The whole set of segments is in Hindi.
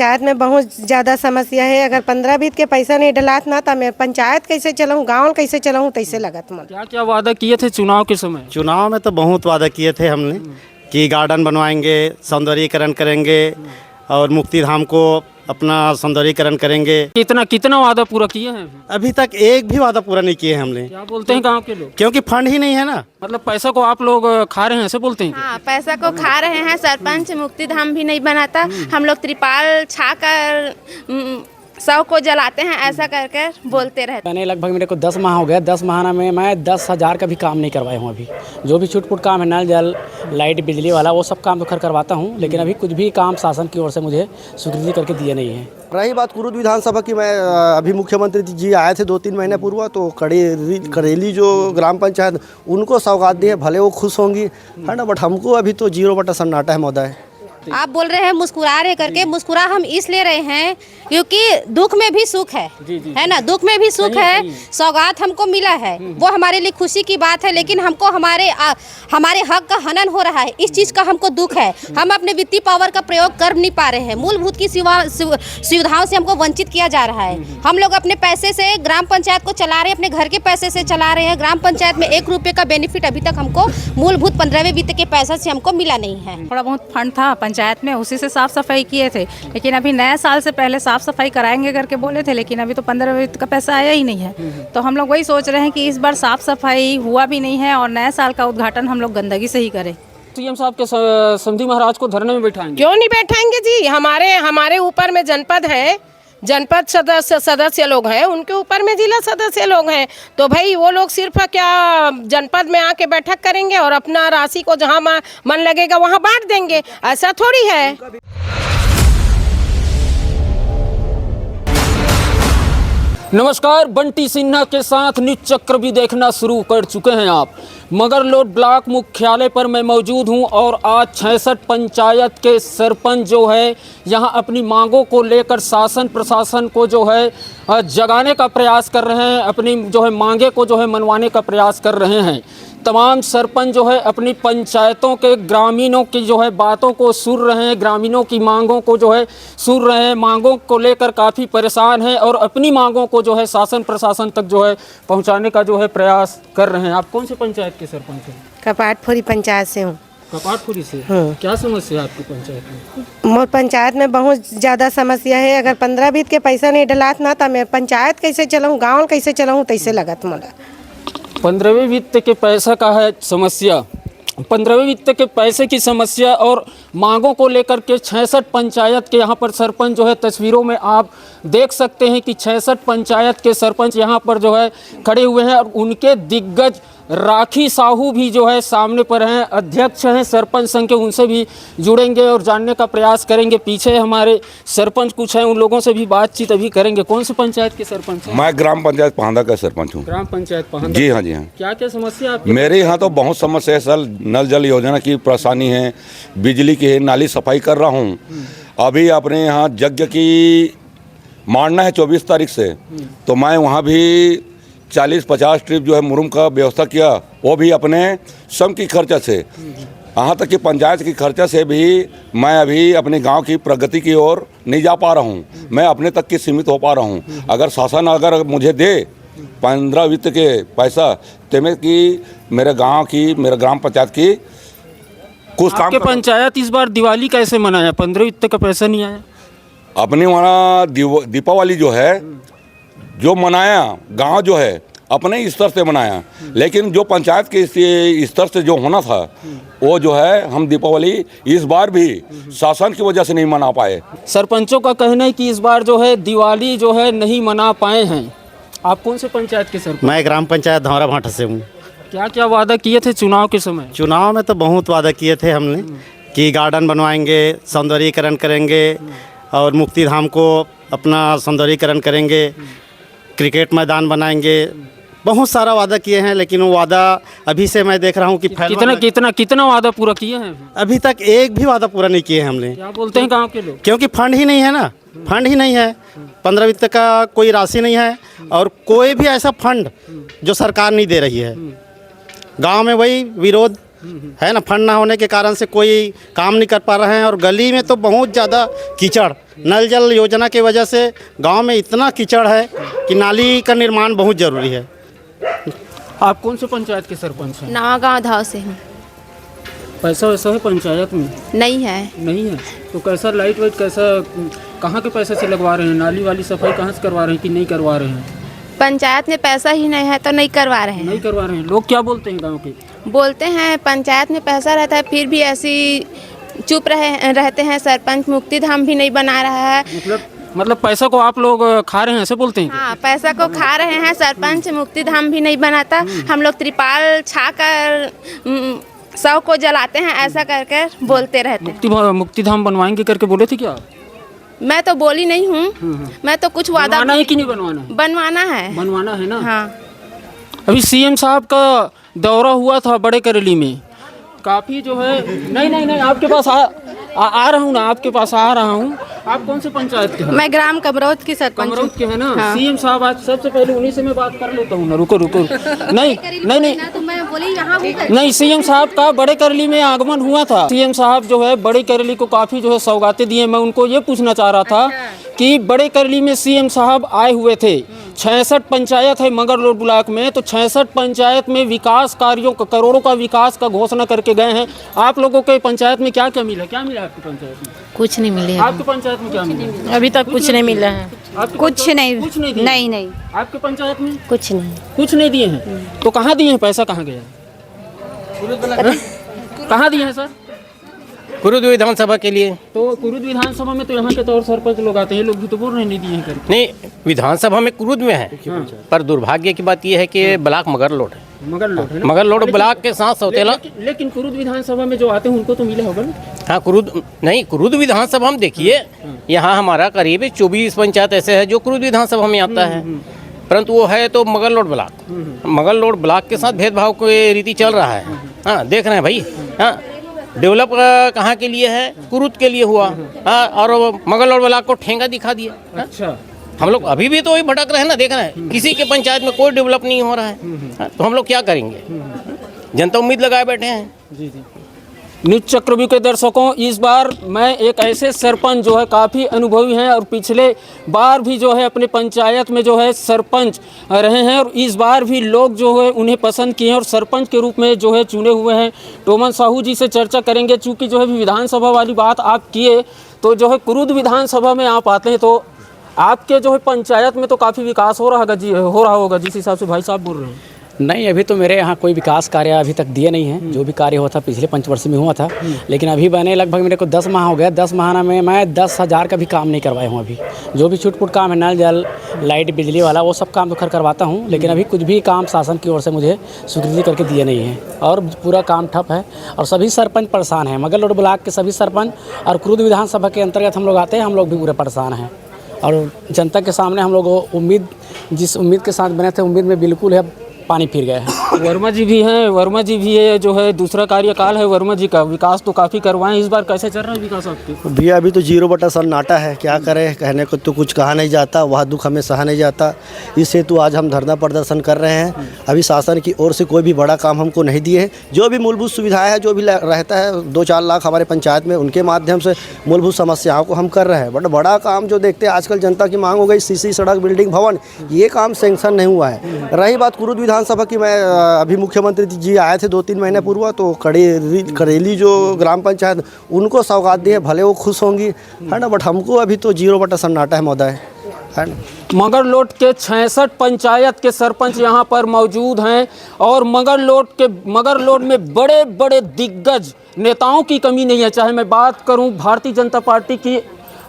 पंचायत में बहुत ज़्यादा समस्या है। अगर 15-20 के पैसा नहीं डलात ना तो मैं पंचायत कैसे चलाऊँ, गाँव कैसे चलाऊँ, तैसे लगत मन। क्या क्या वादा किए थे चुनाव के समय? चुनाव में तो बहुत वादा किए थे हमने कि गार्डन बनवाएंगे, सौंदर्यीकरण करेंगे और मुक्ति धाम को अपना सौंदर्यीकरण करेंगे। कितना कितना वादा पूरा किए हैं? अभी तक एक भी वादा पूरा नहीं किए हमने। क्या बोलते हैं गांव के लोग? क्योंकि फंड ही नहीं है ना। मतलब पैसा को आप लोग खा रहे हैं ऐसे बोलते हैं? हाँ, पैसा को खा रहे हैं। सरपंच मुक्ति धाम भी नहीं बनाता। हम लोग त्रिपाल छाकर शव को जलाते हैं, ऐसा करके बोलते रहते। मैंने लगभग मेरे को 10 माह हो गया। 10 माह में मैं 10,000 का भी काम नहीं करवाया हूँ। अभी जो भी छुटपुट काम है, नल जल लाइट बिजली वाला, वो सब काम तो खैर करवाता हूँ, लेकिन अभी कुछ भी काम शासन की ओर से मुझे स्वीकृति करके दिए नहीं है। रही बात कुरुद विधानसभा की, मैं अभी मुख्यमंत्री जी आए थे 2-3 महीने पूर्व, तो करेली जो ग्राम पंचायत उनको सौगात दी है, भले वो खुश होंगी है ना, बट हमको अभी तो 0 सन्नाटा है महोदय। आप बोल रहे हैं मुस्कुरा रहे करके, मुस्कुरा हम इसलिए रहे हैं क्योंकि दुख में भी सुख है ना, दुख में भी सुख है। सौगात हमको मिला है, वो हमारे लिए खुशी की बात है, लेकिन हमको हमारे हक का हनन हो रहा है, इस चीज़ का हमको दुख है। हम अपने वित्तीय पावर का प्रयोग कर नहीं पा रहे हैं, मूलभूत की सुविधाओं से हमको वंचित किया जा रहा है। हम लोग अपने पैसे से ग्राम पंचायत को चला रहे हैं, अपने घर के पैसे से चला रहे हैं। ग्राम पंचायत में 1 रुपये का बेनिफिट अभी तक हमको मूलभूत 15वें वित्त के पैसा से हमको मिला नहीं है। थोड़ा बहुत फंड था पंचायत में, उसी से साफ सफाई किए थे, लेकिन अभी नए साल से पहले साफ सफाई कराएंगे करके बोले थे, लेकिन अभी तो 15 वित्त का पैसा आया ही नहीं है। तो हम लोग वही सोच रहे हैं कि इस बार साफ सफाई हुआ भी नहीं है और नए साल का उद्घाटन हम लोग गंदगी से ही करें। सीएम साहब के समधी महाराज को धरने में बैठाएंगे? क्यों नहीं बैठाएंगे जी? हमारे ऊपर में जनपद है, जनपद सदस्य लोग हैं, उनके ऊपर में जिला सदस्य लोग हैं, तो भाई वो लोग सिर्फ क्या जनपद में आके बैठक करेंगे और अपना राशि को जहां मन लगेगा वहां बांट देंगे? ऐसा थोड़ी है। नमस्कार, बंटी सिन्हा के साथ न्यूज चक्र भी देखना शुरू कर चुके हैं आप। मगरलोड ब्लॉक मुख्यालय पर मैं मौजूद हूं और आज 66 पंचायत के सरपंच जो है यहां अपनी मांगों को लेकर शासन प्रशासन को जो है जगाने का प्रयास कर रहे हैं, अपनी जो है मांगे को जो है मनवाने का प्रयास कर रहे हैं। तमाम सरपंच जो है अपनी पंचायतों के ग्रामीणों की जो है बातों को सुन रहे हैं, ग्रामीणों की मांगों को जो है सुन रहे हैं, मांगों को लेकर काफ़ी परेशान हैं और अपनी मांगों को जो है शासन प्रशासन तक जो है पहुंचाने का जो है प्रयास कर रहे हैं। आप कौन से पंचायत के सरपंच हैं? कपाटपुरी पंचायत से हूँ। कपाटपुरी से? क्या समस्या है आपकी पंचायत में? मोर पंचायत में बहुत ज़्यादा समस्या है। अगर 15-20 के पैसा नहीं डलात ना तो मैं पंचायत कैसे चलाऊँ, गाँव कैसे चलाऊँ, तैसे लगत मला। 15वें वित्त के पैसा का है समस्या, 15वें वित्त के पैसे की समस्या और मांगों को लेकर के 66 पंचायत के यहाँ पर सरपंच जो है, तस्वीरों में आप देख सकते हैं कि 66 पंचायत के सरपंच यहाँ पर जो है खड़े हुए हैं और उनके दिग्गज राखी साहू भी जो है सामने पर हैं, अध्यक्ष हैं सरपंच संघ के, उनसे भी जुड़ेंगे और जानने का प्रयास करेंगे। पीछे हमारे सरपंच कुछ हैं, उन लोगों से भी बातचीत अभी करेंगे। कौन से पंचायत के सरपंच हैं? मैं ग्राम पंचायत पहांदा का सरपंच हूँ। ग्राम पंचायत पहांदा? जी हाँ, जी हाँ। क्या क्या समस्या आपकी? मेरे यहाँ तो बहुत समस्या है सर। नल जल योजना की परेशानी है, बिजली की है, नाली सफाई कर रहा हूँ। अभी अपने यहाँ यज्ञ की मारना है 24 तारीख से, तो मैं वहाँ भी 40-50 ट्रिप जो है मुरुम का व्यवस्था किया, वो भी अपने श्रम की खर्चा से, यहाँ तक कि पंचायत की खर्चा से भी मैं अभी अपने गांव की प्रगति की ओर नहीं जा पा रहा हूँ। मैं अपने तक की सीमित हो पा रहा हूँ। अगर शासन अगर मुझे दे 15 वित्त के पैसा, तो मैं कि मेरे गांव की, मेरे ग्राम पंचायत की कुछ काम। आपके पंचायत इस बार दिवाली कैसे मनाया? 15 वित्त का पैसा नहीं आया। अपने वहाँ दीपावली जो है जो मनाया, गांव जो है अपने स्तर से मनाया, लेकिन जो पंचायत के स्तर से जो होना था वो जो है हम दीपावली इस बार भी शासन की वजह से नहीं मना पाए। सरपंचों का कहना है कि इस बार जो है दिवाली जो है नहीं मना पाए हैं। आप कौन से पंचायत के सरपंच? मैं ग्राम पंचायत धौरा भाटा से हूँ। क्या क्या वादा किए थे चुनाव के समय? चुनाव में तो बहुत वादा किए थे हमने कि गार्डन बनवाएंगे, सौंदर्यीकरण करेंगे और मुक्ति धाम को अपना सौंदर्यीकरण करेंगे, क्रिकेट मैदान बनाएंगे, बहुत सारा वादा किए हैं, लेकिन वो वादा अभी से मैं देख रहा हूँ कि कितना वादा पूरा किए हैं? अभी तक एक भी वादा पूरा नहीं किए हैं हमने। क्या बोलते हैं गांव के लोग? क्योंकि फंड ही नहीं है ना, फंड ही नहीं है, 15 वित्त का कोई राशि नहीं है और कोई भी ऐसा फंड जो सरकार नहीं दे रही है। गांव में वही विरोध है ना, फंड ना होने के कारण से कोई काम नहीं कर पा रहे हैं। और गली में तो बहुत ज़्यादा कीचड़, नल जल योजना की वजह से गांव में इतना कीचड़ है कि नाली का निर्माण बहुत ज़रूरी है। आप कौन से पंचायत के सरपंच हैं? नवा गाँव धाव से हूँ। पैसा वैसा है पंचायत में? नहीं है। नहीं है तो कैसा लाइट वाइट कैसा, कहाँ के पैसे से लगवा रहे हैं? नाली वाली सफाई कहाँ से करवा रहे हैं कि नहीं करवा रहे हैं? पंचायत में पैसा ही नहीं है तो नहीं करवा रहे हैं। नहीं करवा रहे हैं। लोग क्या बोलते हैं गांव के? बोलते हैं पंचायत में पैसा रहता है फिर भी ऐसी चुप रहते हैं। सरपंच मुक्ति धाम भी नहीं बना रहा है। मतलब पैसा को आप लोग खा रहे हैं ऐसे बोलते हैं? हाँ, पैसा को खा रहे हैं। सरपंच मुक्ति धाम भी नहीं बनाता। हम लोग त्रिपाल छाकर सौ को जलाते हैं, ऐसा करके बोलते रहते हैं। मुक्ति धाम बनवाएंगे करके बोले थे क्या? मैं तो बोली नहीं हूँ। मैं तो कुछ वादा बनवाना है कि नहीं बनवाना है? बनवाना है। बनवाना है ना। हाँ। अभी सीएम साहब का दौरा हुआ था बड़े करेली में, काफ़ी जो है नहीं आपके पास आ रहा हूँ ना, आपके पास आ रहा हूँ। आप कौन से पंचायत के हैं? मैं ग्राम कमरौत की सरपंच हूँ। कमरौत के हैं ना। हाँ। सीएम साहब आज सबसे पहले उन्हीं से मैं बात कर लेता हूँ ना। रुको नहीं तो मैं बोली यहाँ नहीं, सीएम साहब का बड़े करेली में आगमन हुआ था। सीएम साहब जो है बड़े करेली को काफ़ी जो है सौगातें दिए। मैं उनको ये पूछना चाह रहा था कि बड़े करेली में सीएम साहब आए हुए थे। 66 पंचायत है मंगलरोड ब्लॉक में, तो 66 पंचायत में विकास कार्यों का, करोड़ों का विकास का घोषणा करके गए हैं। आप लोगों के पंचायत में क्या क्या मिला? क्या मिला आपकी पंचायत में? कुछ नहीं मिले। आपकी पंचायत में क्या मिला? अभी तक कुछ नहीं मिला है। कुछ नहीं। कुछ नहीं दिए? नहीं। आपके पंचायत में कुछ नहीं। कुछ नहीं दिए हैं? तो कहाँ दिए हैं? पैसा कहाँ गया? कहाँ दिए हैं सर? कुरुद विधानसभा के लिए। तो कुरुद विधानसभा में तो यहाँ के तो और सरपंच लोग आते हैं, लोग भी तो बोल रहे हैं नहीं दिए हैं करके। नहीं, विधानसभा में कुरुद में है। पर दुर्भाग्य की बात यह है कि ब्लॉक मगरलोड है। मगरलोड है ना? मगरलोड ब्लॉक के साथ सौतेला। लेकिन कुरुद विधानसभा में जो आते हैं उनको तो मिला होगा ना? हाँ, कुरुद विधानसभा हम देखिए, यहाँ हमारा करीब 24 पंचायत ऐसे है जो कुरुद विधानसभा में आता है, परंतु वो है तो मगरलोड ब्लॉक। मगरलोड ब्लॉक के साथ भेदभाव की रीति चल रहा है। हाँ, देख रहे हैं भाई। हाँ, डेवलप कहाँ के लिए है? कुरुद के लिए हुआ। हाँ, और मगरलोड ब्लॉक को ठेंगा दिखा दिया। अच्छा, हम लोग अभी भी तो वही भटक रहे हैं ना, देख रहे हैं किसी के पंचायत में कोई डेवलप नहीं हो रहा है। हाँ, तो हम लोग क्या करेंगे? जनता उम्मीद लगाए बैठे हैं। जी। न्यूज चक्रव्यूह के दर्शकों, इस बार मैं एक ऐसे सरपंच जो है काफ़ी अनुभवी हैं और पिछले बार भी जो है अपने पंचायत में जो है सरपंच रहे हैं और इस बार भी लोग जो है उन्हें पसंद किए हैं और सरपंच के रूप में जो है चुने हुए हैं। टोमन साहू जी से चर्चा करेंगे। चूँकि जो है विधानसभा वाली बात आप किए, तो जो है कुरुद विधानसभा में आप आते हैं, तो आपके जो है पंचायत में तो काफ़ी विकास हो रहा होगा जिस हिसाब से भाई साहब बोल रहे हैं। नहीं, अभी तो मेरे यहाँ कोई विकास कार्य अभी तक दिए नहीं हैं। जो भी कार्य हुआ था पिछले पंचवर्ष में हुआ था, लेकिन अभी बने लगभग मेरे को 10 माह हो गया। 10 माह में मैं 10,000 का भी काम नहीं करवाया हूँ। अभी जो भी छुटपुट काम है, नल जल लाइट बिजली वाला, वो सब काम तो खैर करवाता हूँ, लेकिन अभी कुछ भी काम शासन की ओर से मुझे स्वीकृति करके दिए नहीं है और पूरा काम ठप है और सभी सरपंच परेशान हैं। मगरलोड ब्लॉक के सभी सरपंच और कुरुद विधानसभा के अंतर्गत हम लोग आते हैं, हम लोग भी पूरे परेशान हैं और जनता के सामने हम लोग जिस उम्मीद के साथ बने थे, उम्मीद में बिल्कुल है पानी फिर गया है। वर्मा जी भी हैं, वर्मा जी भी है जो है दूसरा कार्यकाल है वर्मा जी का। विकास तो काफ़ी करवाएं, इस बार कैसे चल रहा है विकास आपके? भैया अभी तो 0 सन्नाटा है। क्या करें, कहने को तो कुछ कहा नहीं जाता, वह दुख हमें सहा नहीं जाता। इस हेतु आज हम धरना प्रदर्शन कर रहे हैं। अभी शासन की ओर से कोई भी बड़ा काम हमको नहीं दिए हैं। जो भी मूलभूत सुविधाएं हैं, जो भी रहता है 2-4 लाख हमारे पंचायत में, उनके माध्यम से मूलभूत समस्याओं को हम कर रहे हैं। बट बड़ा काम जो देखते हैं आजकल जनता की मांग हो गई, सीसी सड़क, बिल्डिंग, भवन, ये काम सेंक्शन नहीं हुआ है। रही बात कुरुद विधानसभा की, मैं अभी मुख्यमंत्री जी आए थे 2-3 महीने पूर्व, तो करेली जो ग्राम पंचायत, उनको सौगात दी है, भले वो खुश होंगी, है ना। बट हमको अभी तो 0 सन्नाटा है महोदय, है ना। मगरलोड के 66 पंचायत के सरपंच यहाँ पर मौजूद हैं और मगरलोड में बड़े बड़े दिग्गज नेताओं की कमी नहीं है। चाहे मैं बात करूँ भारतीय जनता पार्टी की,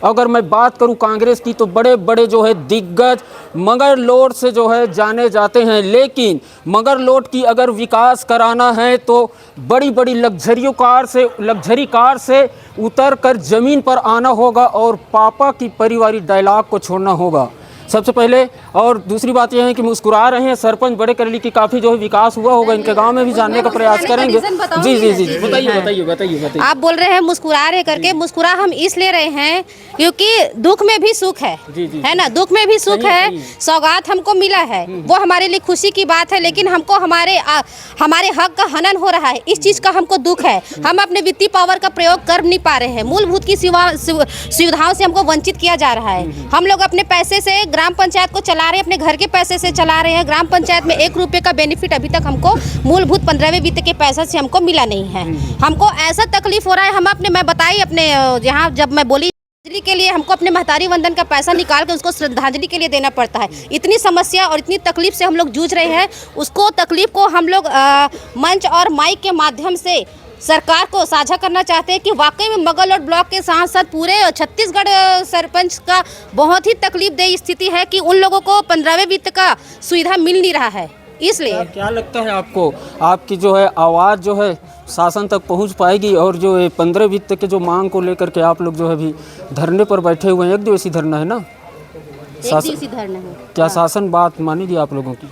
अगर मैं बात करूं कांग्रेस की, तो बड़े बड़े जो है दिग्गज मगरलोड से जो है जाने जाते हैं। लेकिन मगरलोड की अगर विकास कराना है तो बड़ी बड़ी लग्जरी कार से उतर कर ज़मीन पर आना होगा और पापा की पारिवारिक डायलॉग को छोड़ना होगा। सबसे पहले और दूसरी बात यह है कि मुस्कुरा रहे हैं सरपंच बड़े करेली की, काफ़ी जो है विकास हुआ होगा इनके गांव में भी जानने का प्रयास करेंगे। जी जी जी बताइए बताइए बताइए। आप बोल रहे हैं मुस्कुरा रहे करके, मुस्कुरा हम इसलिए रहे हैं क्योंकि दुख में भी सुख है ना, दुख में भी सुख है। सौगात हमको मिला है, वो हमारे लिए खुशी की बात है, लेकिन हमको हमारे हक का हनन हो रहा है, इस चीज का हमको दुख है। हम अपने वित्तीय पावर का प्रयोग कर नहीं पा रहे हैं, मूलभूत की सुविधाओं से हमको वंचित किया जा रहा है। हम लोग अपने पैसे से ग्राम पंचायत को चला रहे हैं, अपने घर के पैसे से चला रहे हैं। ग्राम पंचायत में 1 रुपये का बेनिफिट अभी तक हमको मूलभूत 15वें वित्त के पैसा से हमको मिला नहीं है। हमको ऐसा तकलीफ हो रहा है, हम अपने मैं बताई अपने यहाँ जब मैं बोली श्रद्धांजलि के लिए हमको अपने महतारी वंदन का पैसा निकाल के उसको श्रद्धांजलि के लिए देना पड़ता है। इतनी समस्या और इतनी तकलीफ से हम लोग जूझ रहे हैं, उसको तकलीफ को हम लोग मंच और माइक के माध्यम से सरकार को साझा करना चाहते हैं कि वाकई में मगरलोड ब्लॉक के साथ साथ पूरे छत्तीसगढ़ सरपंच का बहुत ही तकलीफदेह स्थिति है कि उन लोगों को 15वें वित्त का सुविधा मिल नहीं रहा है। इसलिए क्या लगता है आपको, आपकी जो है आवाज़ जो है शासन तक पहुंच पाएगी? और जो 15 वित्त के जो मांग को लेकर के आप लोग जो है अभी धरने पर बैठे हुए हैं, 1 दिवसीय धरना है ना? एक दिवसीय धरना है। क्या शासन बात मानेगी आप लोगों की?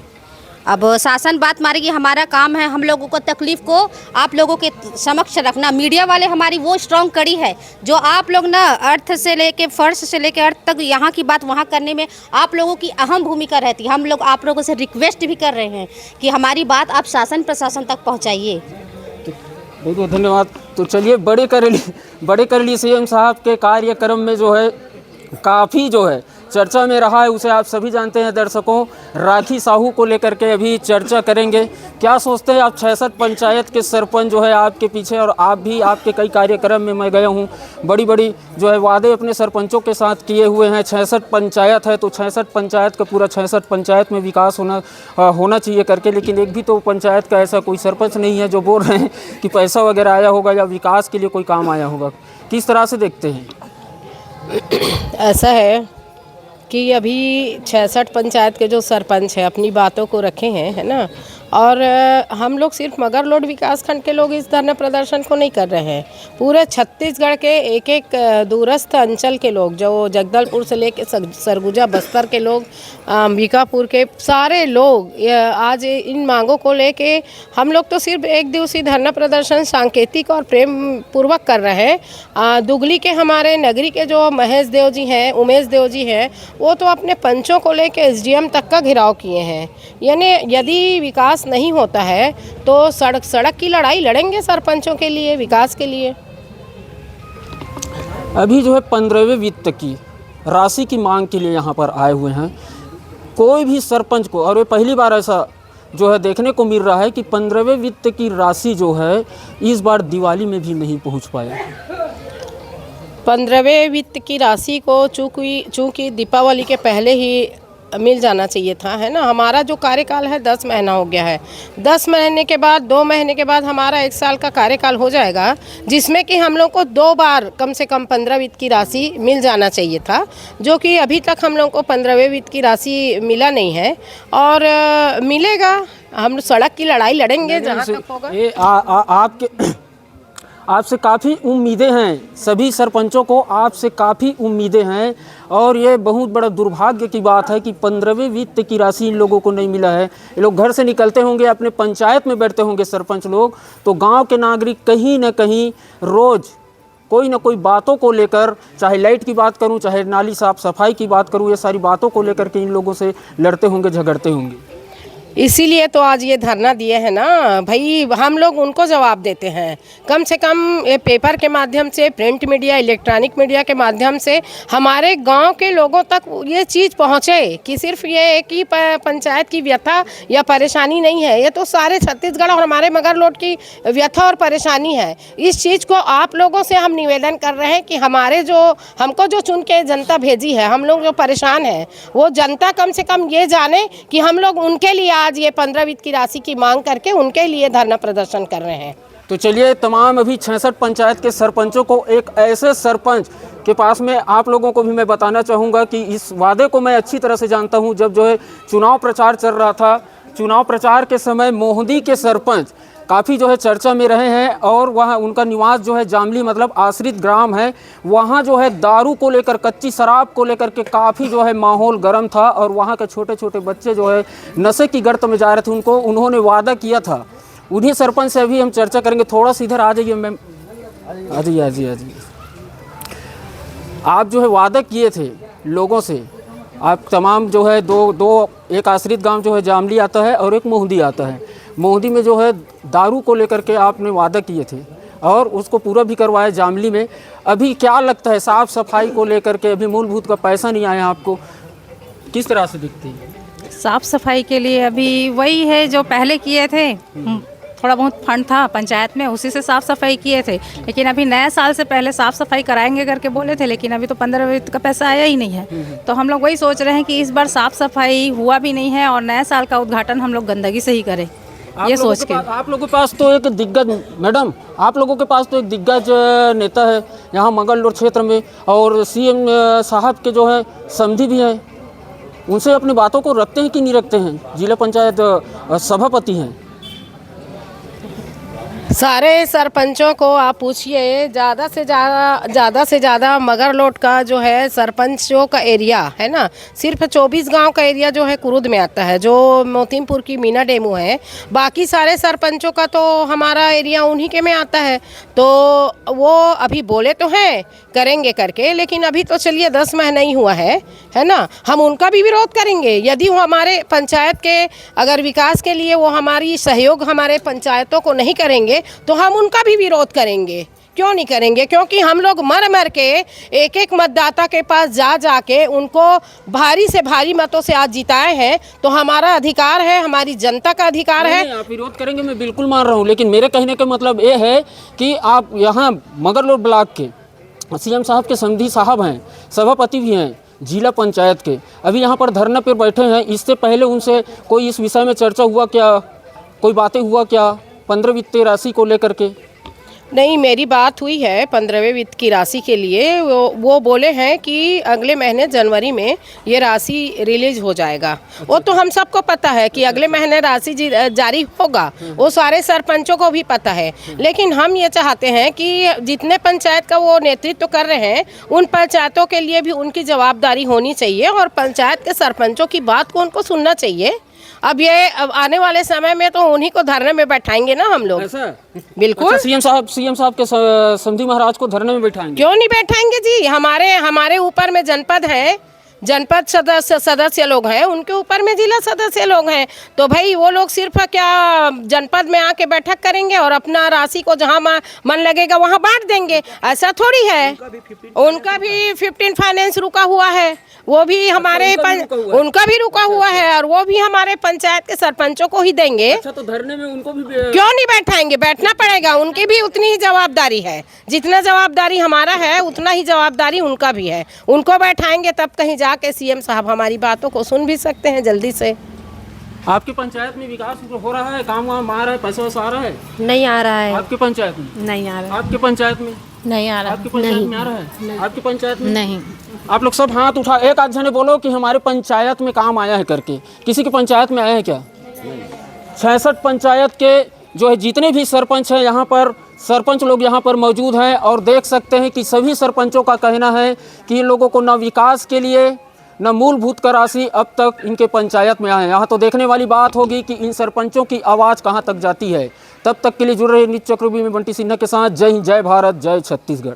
अब शासन बात मारेगी, हमारा काम है हम लोगों को तकलीफ को आप लोगों के समक्ष रखना। मीडिया वाले हमारी वो स्ट्रॉन्ग कड़ी है जो आप लोग ना अर्थ से लेके फर्श से लेके अर्थ तक यहाँ की बात वहाँ करने में आप लोगों की अहम भूमिका रहती है। हम लोग आप लोगों से रिक्वेस्ट भी कर रहे हैं कि हमारी बात आप शासन प्रशासन तक पहुँचाइए। बहुत बहुत धन्यवाद। तो चलिए बड़े करेली सीएम साहब के कार्यक्रम में जो है काफ़ी जो है चर्चा में रहा है, उसे आप सभी जानते हैं दर्शकों। राखी साहू को लेकर के अभी चर्चा करेंगे। क्या सोचते हैं आप? 66 पंचायत के सरपंच जो है आपके पीछे, और आप भी आपके कई कार्यक्रम में मैं गया हूँ, बड़ी बड़ी जो है वादे अपने सरपंचों के साथ किए हुए हैं। 66 पंचायत है तो 66 पंचायत का पूरा 66 पंचायत में विकास होना चाहिए करके, लेकिन एक भी तो पंचायत का ऐसा कोई सरपंच नहीं है जो बोल रहे हैं कि पैसा वगैरह आया होगा या विकास के लिए कोई काम आया होगा। किस तरह से देखते हैं? ऐसा है कि अभी 66 पंचायत के जो सरपंच हैं अपनी बातों को रखे हैं, है ना, और हम लोग सिर्फ मगरलोड विकासखंड के लोग इस धरना प्रदर्शन को नहीं कर रहे हैं। पूरे छत्तीसगढ़ के एक एक दूरस्थ अंचल के लोग, जो जगदलपुर से लेके सरगुजा बस्तर के लोग, अंबिकापुर के सारे लोग आज इन मांगों को लेके हम लोग तो सिर्फ 1 दिवसीय धरना प्रदर्शन सांकेतिक और प्रेम पूर्वक कर रहे हैं। दुगली के हमारे नगरी के जो महेश देव जी हैं, उमेश देव जी हैं, वो तो अपने पंचों को लेके SDM तक का घेराव किए हैं। यानी यदि विकास नहीं होता है तो सड़क की लड़ाई लड़ेंगे सरपंचों के लिए, विकास के लिए। अभी जो है 15वें वित्त की राशि की मांग के लिए यहाँ पर आए हुए हैं कोई भी सरपंच को, और ये पहली बार ऐसा जो है देखने को मिल रहा है कि 15वें वित्त की राशि जो है इस बार दिवाली में भी नहीं पहुँच पाया। 15वें वित्त की राशि को चूँकि दीपावली के पहले ही मिल जाना चाहिए था, है ना। हमारा जो कार्यकाल है 10 महीना हो गया है। 10 महीने के बाद 2 महीने के बाद हमारा 1 साल का कार्यकाल हो जाएगा, जिसमें कि हम लोग को 2 बार कम से कम 15 वित्त की राशि मिल जाना चाहिए था, जो कि अभी तक हम लोग को 15वें वित्त की राशि मिला नहीं है। और मिलेगा, हम सड़क की लड़ाई लड़ेंगे जहाँ तक होगा। ये आपसे काफ़ी उम्मीदें हैं, सभी सरपंचों को आपसे काफ़ी उम्मीदें हैं, और ये बहुत बड़ा दुर्भाग्य की बात है कि 15वें वित्त की राशि इन लोगों को नहीं मिला है। ये लोग घर से निकलते होंगे, अपने पंचायत में बैठते होंगे सरपंच लोग, तो गांव के नागरिक कहीं ना कहीं रोज़ कोई ना कोई बातों को लेकर, चाहे लाइट की बात करूं, चाहे नाली साफ सफाई की बात करूं, ये सारी बातों को लेकर के इन लोगों से लड़ते होंगे, झगड़ते होंगे। इसीलिए तो आज ये धरना दिए हैं ना भाई, हम लोग उनको जवाब देते हैं। कम से कम ये पेपर के माध्यम से, प्रिंट मीडिया, इलेक्ट्रॉनिक मीडिया के माध्यम से हमारे गांव के लोगों तक ये चीज़ पहुंचे कि सिर्फ ये एक ही पंचायत की व्यथा या परेशानी नहीं है, ये तो सारे छत्तीसगढ़ और हमारे मगरलोड की व्यथा और परेशानी है। इस चीज़ को आप लोगों से हम निवेदन कर रहे हैं कि हमारे जो हमको जो चुन के जनता भेजी है, हम लोग जो परेशान हैं, वो जनता कम से कम ये जाने कि हम लोग उनके लिए आज ये 15 वित्त की राशि की मांग करके उनके लिए धरना प्रदर्शन कर रहे हैं। तो चलिए, तमाम अभी 66 पंचायत के सरपंचों को एक ऐसे सरपंच के पास में आप लोगों को भी मैं बताना चाहूँगा कि इस वादे को मैं अच्छी तरह से जानता हूँ। जब जो है चुनाव प्रचार चल रहा था, चुनाव प्रचार के समय मोहदी के सरपंच काफ़ी जो है चर्चा में रहे हैं और वहाँ उनका निवास जो है जामली मतलब आश्रित ग्राम है। वहाँ जो है दारू को लेकर, कच्ची शराब को लेकर के काफ़ी जो है माहौल गर्म था और वहाँ के छोटे छोटे बच्चे जो है नशे की गर्त में जा रहे थे। उन्होंने वादा किया था। उन्हीं सरपंच से अभी हम चर्चा करेंगे। थोड़ा सा इधर आ जाइए मैम, आ जाइए। आप जो है वादा किए थे लोगों से, आप तमाम जो है दो एक आश्रित गांव जो है जामली आता है और एक मोहदी आता है। मोहदी में जो है दारू को लेकर के आपने वादा किए थे और उसको पूरा भी करवाया जामली में। अभी क्या लगता है साफ़ सफाई को लेकर के अभी मूलभूत का पैसा नहीं आया आपको, किस तरह से दिखती है? साफ़ सफाई के लिए अभी वही है जो पहले किए थे, थोड़ा बहुत फंड था पंचायत में, उसी से साफ़ सफाई किए थे। लेकिन अभी नए साल से पहले साफ़ सफाई कराएंगे करके बोले थे, लेकिन अभी तो 15 वित्त का पैसा आया ही नहीं है। तो हम लोग वही सोच रहे हैं कि इस बार साफ़ सफाई हुआ भी नहीं है और नए साल का उद्घाटन हम लोग गंदगी से ही करें, ये सोच के। आप लोगों के पास तो एक दिग्गज मैडम, आप लोगों के पास तो एक दिग्गज नेता है यहाँ मंगल रोड क्षेत्र में और सीएम साहब के जो है समधी भी हैं। उनसे अपनी बातों को रखते हैं कि नहीं रखते हैं? जिला पंचायत सभापति हैं। सारे सरपंचों को आप पूछिए, ज़्यादा से ज़्यादा मगरलोड का जो है सरपंचों का एरिया है ना, सिर्फ 24 गांव का एरिया जो है कुरुद में आता है, जो मोतीमपुर की मीना डेमो है। बाकी सारे सरपंचों का तो हमारा एरिया उन्हीं के में आता है। तो वो अभी बोले तो हैं करेंगे करके, लेकिन अभी तो चलिए 10 महीना ही हुआ है ना। हम उनका भी विरोध करेंगे यदि वो हमारे पंचायत के अगर विकास के लिए वो हमारी सहयोग हमारे पंचायतों को नहीं करेंगे तो हम उनका भी विरोध करेंगे। क्यों नहीं करेंगे? क्योंकि हम लोग मर के एक एक मतदाता के पास जाके उनको भारी से भारी मतों से आज जिताए हैं। तो हमारा अधिकार है, हमारी जनता का अधिकार है। आप विरोध करेंगे, मैं बिल्कुल मान रहा हूँ, लेकिन मेरे कहने का मतलब ये है कि आप यहाँ मगरलोड ब्लॉक के सीएम साहब के समधी साहब हैं, सभापति भी हैं जिला पंचायत के, अभी यहाँ पर धरना पर बैठे हैं। इससे पहले उनसे कोई इस विषय में चर्चा हुआ क्या, कोई बातें हुआ क्या 15 वित्तीय राशि को लेकर के? नहीं, मेरी बात हुई है 15वें वित्त की राशि के लिए। वो बोले हैं कि अगले महीने जनवरी में ये राशि रिलीज हो जाएगा। वो तो हम सबको पता है कि अगले महीने राशि जारी होगा, वो सारे सरपंचों को भी पता है। लेकिन हम ये चाहते हैं कि जितने पंचायत का वो नेतृत्व कर रहे हैं उन पंचायतों के लिए भी उनकी जवाबदारी होनी चाहिए और पंचायत के सरपंचों की बात को उनको सुनना चाहिए। अब आने वाले समय में तो उन्हीं को धरने में बैठाएंगे ना हम लोग। ऐसा? बिल्कुल। अच्छा, सीएम साहब के समधी महाराज को धरने में बैठाएंगे? क्यों नहीं बैठाएंगे जी? हमारे ऊपर में जनपद है, जनपद सदस्य लोग हैं, उनके ऊपर में जिला सदस्य लोग हैं। तो भाई वो लोग सिर्फ क्या जनपद में आके बैठक करेंगे और अपना राशि को जहाँ मन लगेगा वहाँ बांट देंगे? ऐसा थोड़ी है। उनका भी 15 फाइनेंस रुका हुआ है, वो भी हमारे उनका भी रुका हुआ है और वो भी हमारे पंचायत के सरपंचों को ही देंगे। अच्छा, तो धरने में उनको भी क्यों नहीं बैठाएंगे? बैठना पड़ेगा, उनकी भी उतनी ही जवाबदारी है। जितना जवाबदारी हमारा है उतना ही जवाबदारी उनका भी है। उनको बैठाएंगे तब कहीं जाके सीएम साहब हमारी बातों को सुन भी सकते हैं जल्दी से। आपकी पंचायत में विकास हो रहा है, काम वाम आ रहा है, पैसा वैसा आ रहा है? नहीं आ रहा है। आपकी पंचायत में नहीं आ रहा है। आपकी पंचायत में नहीं आ रहा। आपकी पंचायत में आ रहा है? आपकी पंचायत में नहीं। आप लोग सब हाथ उठा, एक आध जने बोलो कि हमारे पंचायत में काम आया है करके। किसी की पंचायत में आया है क्या? 66 पंचायत के जो है जितने भी सरपंच हैं यहाँ पर, सरपंच लोग यहाँ पर मौजूद हैं और देख सकते हैं कि सभी सरपंचों का कहना है कि इन लोगों को न विकास के लिए न मूलभूत का राशि अब तक इनके पंचायत में आए हैं। यहाँ तो देखने वाली बात होगी कि इन सरपंचों की आवाज़ कहाँ तक जाती है। तब तक के लिए जुड़ रहे न्यूज़ चक्रव्यूह में बंटी सिन्हा के साथ। जय हिंद, जय भारत, जय छत्तीसगढ़।